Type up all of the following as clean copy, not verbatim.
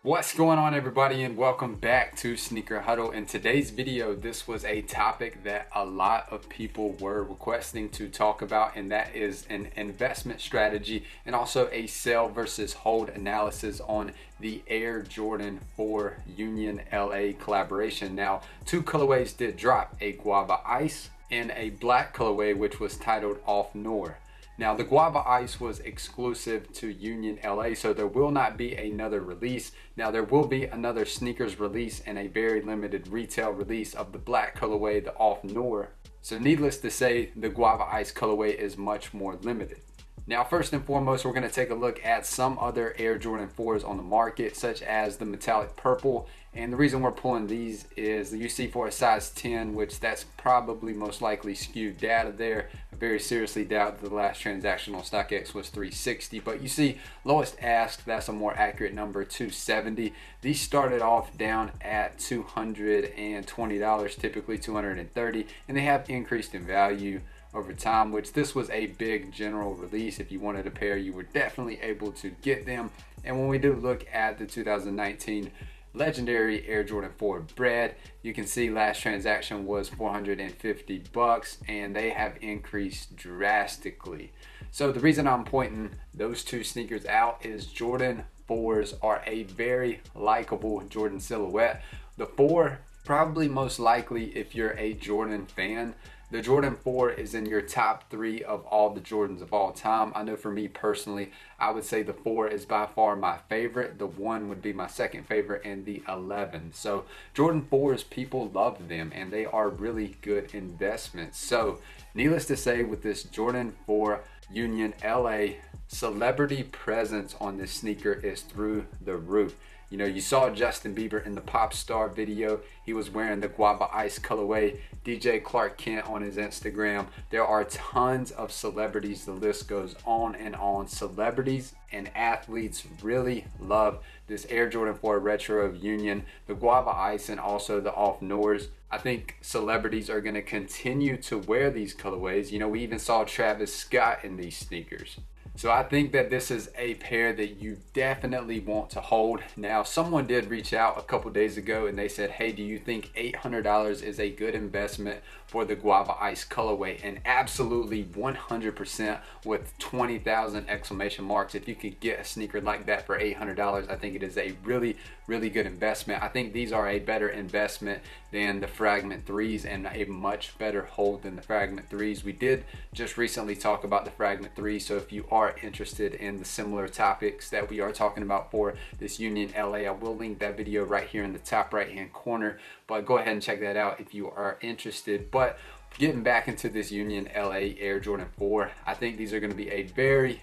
What's going on, everybody, and welcome back to Sneaker Huddle. In today's video, this was a topic that a lot of people were requesting to talk about, and that is an investment strategy and also a sell versus hold analysis on the Air Jordan 4 Union LA collaboration. Now, two colorways did drop, a Guava Ice and a black colorway which was titled Off Noir. Now, the Guava Ice was exclusive to Union LA, so there will not be another release. Now, there will be another sneakers release and a very limited retail release of the black colorway, the Off Noir. So needless to say, the Guava Ice colorway is much more limited. Now, first and foremost, we're going to take a look at some other Air Jordan 4s on the market, such as the metallic purple. And the reason we're pulling these is you see for a size 10, which that's probably most likely skewed data there. I very seriously doubt the last transaction on StockX was 360, but you see lowest ask, that's a more accurate number, 270. These started off down at $220, typically $230, and they have increased in value over time, which this was a big general release. If you wanted a pair, you were definitely able to get them. And when we do look at the 2019 legendary Air Jordan 4 bread, you can see last transaction was 450 bucks, and they have increased drastically. So the reason I'm pointing those two sneakers out is Jordan 4s are a very likable Jordan silhouette. The 4, probably most likely, if you're a Jordan fan, the Jordan 4 is in your top 3 of all the Jordans of all time. I know for me personally, I would say the 4 is by far my favorite. The 1 would be my second favorite, and the 11. So Jordan 4s, people love them, and they are really good investments. So needless to say, with this Jordan 4 Union LA, celebrity presence on this sneaker is through the roof. You know, you saw Justin Bieber in the Pop Star video. He was wearing the Guava Ice colorway. DJ Clark Kent on his Instagram. There are tons of celebrities. The list goes on and on. Celebrities and athletes really love this Air Jordan 4 Retro Union, the Guava Ice, and also the Off Noirs. I think celebrities are going to continue to wear these colorways. You know, we even saw Travis Scott in these sneakers. So I think that this is a pair that you definitely want to hold. Now, someone did reach out a couple days ago and they said, hey, do you think $800 is a good investment for the Guava Ice colorway? And absolutely 100% with 20,000 exclamation marks. If you could get a sneaker like that for $800, I think it is a really good investment. I think these are a better investment than the Fragment 3s and a much better hold than the Fragment 3s. We did just recently talk about the Fragment 3, so if you are interested in the similar topics that we are talking about for this Union LA, I will link that video right here in the top right hand corner, but go ahead and check that out if you are interested. But getting back into this Union LA Air Jordan 4, I think these are going to be a very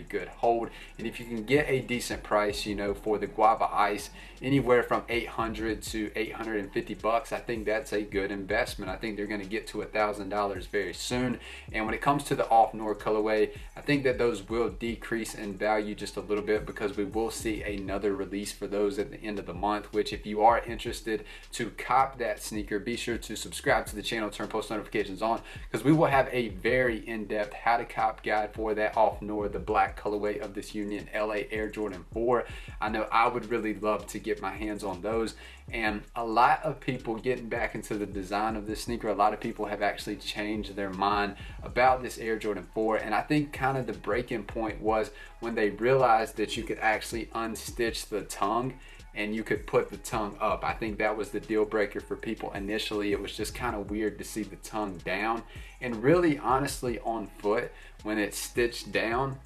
good hold. And if you can get a decent price, you know, for the Guava Ice, anywhere from 800 to 850 bucks, I think that's a good investment. I think they're going to get to $1,000 very soon. And when it comes to the Off Noir colorway, I think that those will decrease in value just a little bit because we will see another release for those at the end of the month, which if you are interested to cop that sneaker, be sure to subscribe to the channel, turn post notifications on, because we will have a very in-depth how to cop guide for that Off Noir, the black colorway of this Union LA Air Jordan 4. I know I would really love to get my hands on those, and a lot of people getting back into the design of this sneaker, a lot of people have actually changed their mind about this Air Jordan 4, and I think kind of the breaking point was when they realized that you could actually unstitch the tongue and you could put the tongue up. I think that was the deal breaker for people initially. It was just kind of weird to see the tongue down, and really honestly on foot when it's stitched down,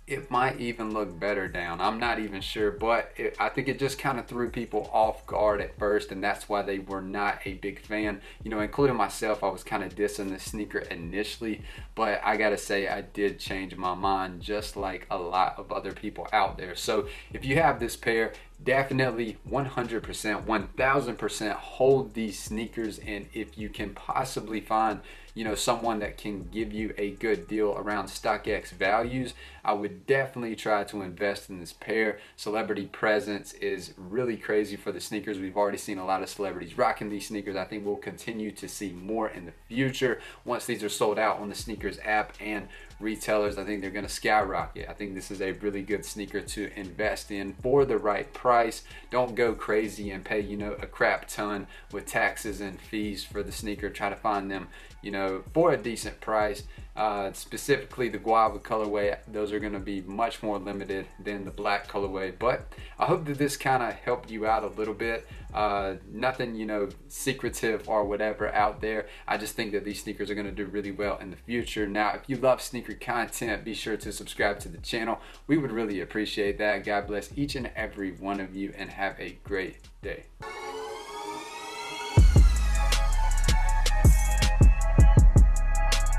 it might even look better down. I'm not even sure, but I think it just kind of threw people off guard at first, and that's why they were not a big fan. You know, including myself, I was kind of dissing the sneaker initially, but I gotta say I did change my mind just like a lot of other people out there. So if you have this pair, definitely 100%, 1000% hold these sneakers, and if you can possibly find, you know, someone that can give you a good deal around StockX values, I would definitely try to invest in this pair. Celebrity presence is really crazy for the sneakers. We've already seen a lot of celebrities rocking these sneakers. I think we'll continue to see more in the future once these are sold out on the SNKRS app and retailers, I think they're going to skyrocket. I think this is a really good sneaker to invest in for the right price. Don't go crazy and pay, you know, a crap ton with taxes and fees for the sneaker. Try to find them, you know, for a decent price. Specifically the guava colorway, those are going to be much more limited than the black colorway. But I hope that this kind of helped you out a little bit. Nothing, you know, secretive or whatever out there. I just think that these sneakers are going to do really well in the future. Now, if you love sneaker content, be sure to subscribe to the channel. We would really appreciate that. God bless each and every one of you and have a great day.